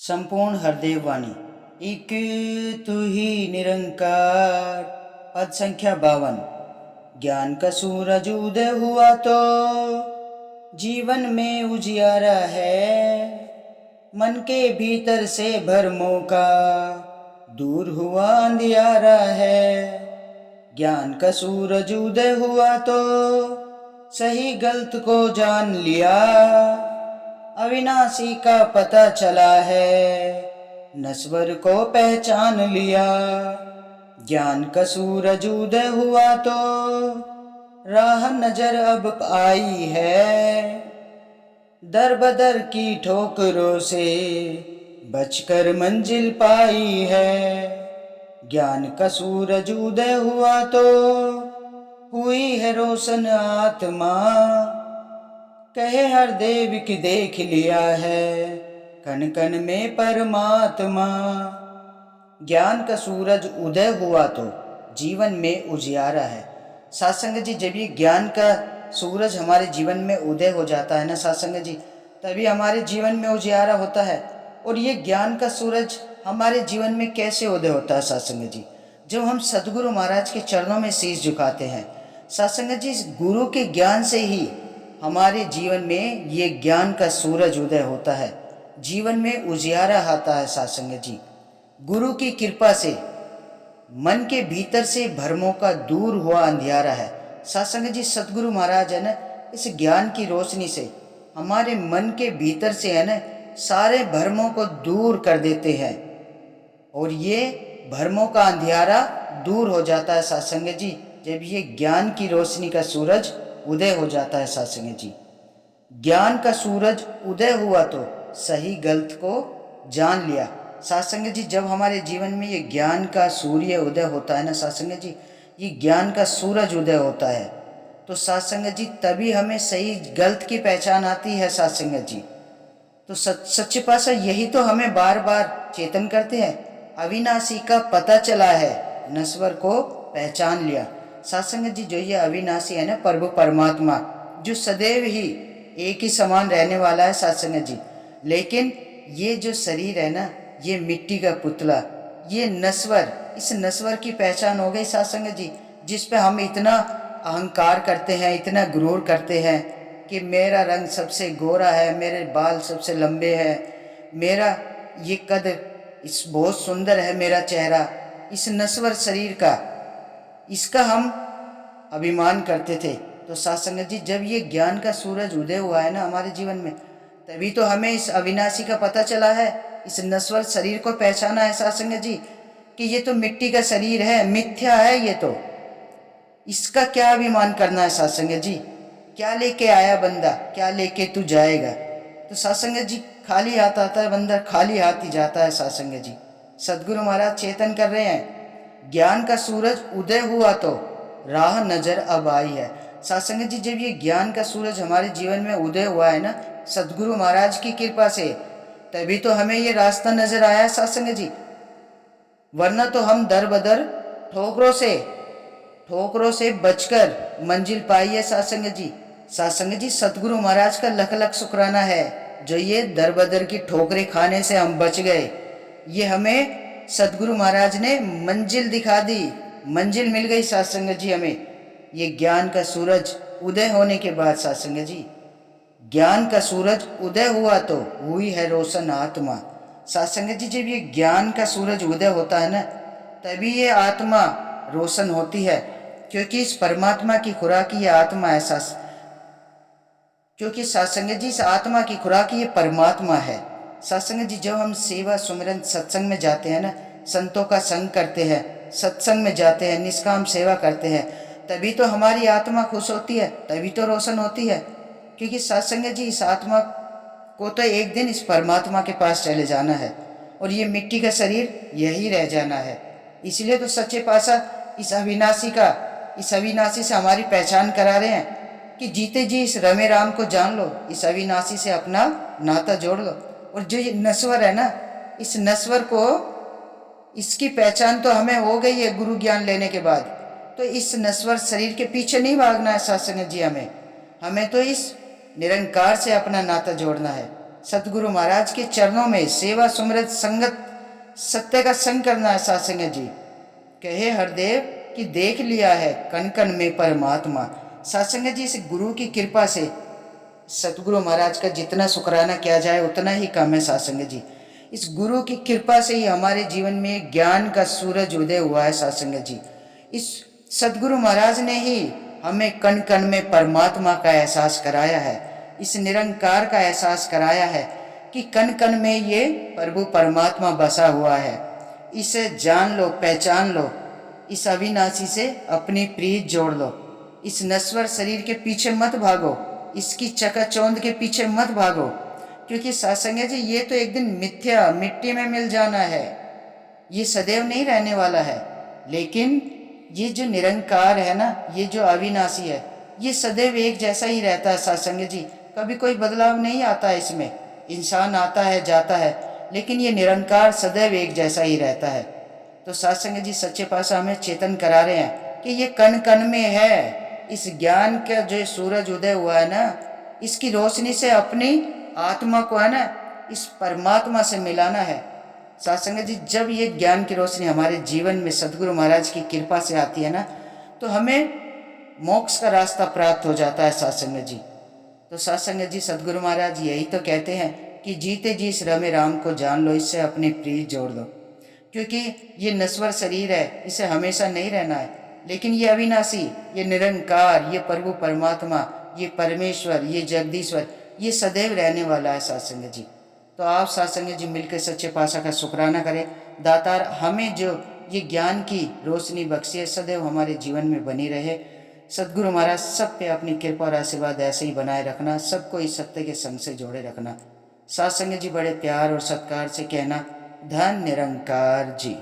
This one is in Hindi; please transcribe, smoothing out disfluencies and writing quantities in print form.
संपूर्ण हरदेव वाणी। एक तू ही निरंकार। पद संख्या 52। ज्ञान का सूरज उदय हुआ तो जीवन में उजियारा है। मन के भीतर से भरमों का दूर हुआ अंधियारा है। ज्ञान का सूरज उदय हुआ तो सही गलत को जान लिया। अविनाशी का पता चला है, नश्वर को पहचान लिया। ज्ञान का सूरज उदय हुआ तो राह नजर अब आई है। दर बदर की ठोकरों से बचकर मंजिल पाई है। ज्ञान का सूरज उदय हुआ तो हुई है रोशन आत्मा। कहे हर देव की देख लिया है, कण कण में परमात्मा। ज्ञान का सूरज उदय हुआ तो जीवन में उजियारा है। सत्संग जी, जब ये ज्ञान का सूरज हमारे जीवन में उदय हो जाता है ना सत्संग जी, तभी हमारे जीवन में उजियारा होता है। और ये ज्ञान का सूरज हमारे जीवन में कैसे उदय होता है सत्संग जी? जब हम सदगुरु महाराज के चरणों में शीश झुकाते हैं सत्संग जी, इस गुरु के ज्ञान से ही हमारे जीवन में ये ज्ञान का सूरज उदय होता है, जीवन में उजियारा आता है सत्संग जी। गुरु की कृपा से मन के भीतर से भ्रमों का दूर हुआ अंधियारा है। सत्संग जी, सदगुरु महाराज है ना, इस ज्ञान की रोशनी से हमारे मन के भीतर से है ना सारे भ्रमों को दूर कर देते हैं और ये भ्रमों का अंधियारा दूर हो जाता है सत्संग जी, जब ये ज्ञान की रोशनी का सूरज उदय हो जाता है सत्संग जी। ज्ञान का सूरज उदय हुआ तो सही गलत को जान लिया। सत्संग जी, जब हमारे जीवन में ये ज्ञान का सूर्य उदय होता है ना सत्संग जी, ये ज्ञान का सूरज उदय होता है तो सत्संग जी तभी हमें सही गलत की पहचान आती है सत्संग जी। तो सच्चे पातशाह यही तो हमें बार बार चेतन करते हैं, अविनाशी का पता चला है, नश्वर को पहचान लिया। सत्संग जी, जो ये अविनाशी है ना प्रभु परमात्मा, जो सदैव ही एक ही समान रहने वाला है सत्संग जी, लेकिन ये जो शरीर है ना, ये मिट्टी का पुतला, ये नश्वर, इस नश्वर की पहचान हो गई सत्संग जी, जिस पे हम इतना अहंकार करते हैं, इतना गुरूर करते हैं कि मेरा रंग सबसे गोरा है, मेरे बाल सबसे लंबे हैं, मेरा ये कद इस बहुत सुंदर है, मेरा चेहरा, इस नश्वर शरीर का, इसका हम अभिमान करते थे। तो सत्संग जी, जब ये ज्ञान का सूरज उदय हुआ है ना हमारे जीवन में, तभी तो हमें इस अविनाशी का पता चला है, इस नश्वर शरीर को पहचाना है सत्संग जी कि ये तो मिट्टी का शरीर है, मिथ्या है, ये तो इसका क्या अभिमान करना है सत्संग जी। क्या लेके आया बंदा, क्या लेके तू जाएगा? तो सत्संग जी, खाली हाथ आता है बंदा, खाली हाथ ही जाता है सत्संग जी। सदगुरु महाराज चेतन कर रहे हैं, ज्ञान का सूरज उदय हुआ तो राह नजर अब आई है। सत्संग जी, जब ये ज्ञान का सूरज हमारे जीवन में उदय हुआ है ना सदगुरु महाराज की कृपा से, तभी तो हमें ये रास्ता नजर आया है सत्संग जी, वरना तो हम दर बदर ठोकरों से बचकर मंजिल पाई है सत्संग जी। सत्संग जी, सतगुरु महाराज का लख लख शुक्राना है जो ये दर बदर की ठोकरें खाने से हम बच गए। ये हमें सतगुरु महाराज ने मंजिल दिखा दी, मंजिल मिल गई सत्संग जी हमें, ये ज्ञान का सूरज उदय होने के बाद सत्संग जी। ज्ञान का सूरज उदय हुआ तो हुई है रोशन आत्मा। सत्संग जी, जब ये ज्ञान का सूरज उदय होता है ना, तभी ये आत्मा रोशन होती है, क्योंकि इस परमात्मा की खुराक ये आत्मा है क्योंकि सत्संग जी, इस आत्मा की खुराक ये परमात्मा है। सत्संग जी, जब हम सेवा सुमिरन सत्संग में जाते हैं ना, संतों का संग करते हैं, सत्संग में जाते हैं, निष्काम सेवा करते हैं, तभी तो हमारी आत्मा खुश होती है, तभी तो रोशन होती है। क्योंकि सत्संग जी, इस आत्मा को तो एक दिन इस परमात्मा के पास चले जाना है और ये मिट्टी का शरीर यही रह जाना है। इसलिए तो सच्चे पातशाह इस अविनाशी से हमारी पहचान करा रहे हैं कि जीते जी इस रमे राम को जान लो, इस अविनाशी से अपना नाता जोड़ लो। और जो ये नश्वर है ना, इस नश्वर को, इसकी पहचान तो हमें हो गई है गुरु ज्ञान लेने के बाद, तो इस नश्वर शरीर के पीछे नहीं भागना है सत्संग जी, हमें तो इस निरंकार से अपना नाता जोड़ना है। सतगुरु महाराज के चरणों में सेवा सुमृत संगत सत्य का संग करना है साथ संगत जी। कहे हरदेव कि देख लिया है कण कण में परमात्मा। साथ संगत जी, इस गुरु की कृपा से सतगुरु महाराज का जितना शुक्राना किया जाए उतना ही कम है साथ संगत जी। इस गुरु की कृपा से ही हमारे जीवन में ज्ञान का सूरज उदय हुआ है साथ संगत जी। इस सतगुरु महाराज ने ही हमें कण कण में परमात्मा का एहसास कराया है, इस निरंकार का एहसास कराया है कि कण कण में ये प्रभु परमात्मा बसा हुआ है। इसे जान लो, पहचान लो, इस अविनाशी से अपनी प्रीत जोड़ लो। इस नश्वर शरीर के पीछे मत भागो, इसकी चकाचौंध के पीछे मत भागो, क्योंकि सत्संग जी ये तो एक दिन मिथ्या मिट्टी में मिल जाना है, ये सदैव नहीं रहने वाला है। लेकिन ये जो निरंकार है ना, ये जो अविनाशी है, ये सदैव एक जैसा ही रहता है सत्संग जी। कभी कोई बदलाव नहीं आता है इसमें, इंसान आता है जाता है, लेकिन ये निरंकार सदैव एक जैसा ही रहता है। तो सत्संग जी सच्चे पातशाह हमें चेतन करा रहे हैं कि ये कण कण में है। इस ज्ञान का जो सूरज उदय हुआ है ना, इसकी रोशनी से अपनी आत्मा को है ना इस परमात्मा से मिलाना है। सत्संग जी जब ये ज्ञान की रोशनी हमारे जीवन में सदगुरु महाराज की कृपा से आती है ना, तो हमें मोक्ष का रास्ता प्राप्त हो जाता है सत्संग जी। तो सत्संग जी सदगुरु महाराज यही तो कहते हैं कि जीते जी इस रमे राम को जान लो, इससे अपनी प्रीत जोड़ लो। क्योंकि ये नश्वर शरीर है, इसे हमेशा नहीं रहना है, लेकिन ये अविनाशी, ये निरंकार, ये प्रभु परमात्मा, ये परमेश्वर, ये जगदीश्वर, ये सदैव रहने वाला है सत्संग जी। तो आप सत्संग जी मिलकर सच्चे पातशाह का शुक्राना करें। दातार हमें जो ये ज्ञान की रोशनी बख्शी है, सदैव हमारे जीवन में बनी रहे। सदगुरु महाराज सब पे अपनी कृपा और आशीर्वाद ऐसे ही बनाए रखना, सबको इस सत्य के संग से जोड़े रखना। सत्संग जी बड़े प्यार और सत्कार से कहना, धन निरंकार जी।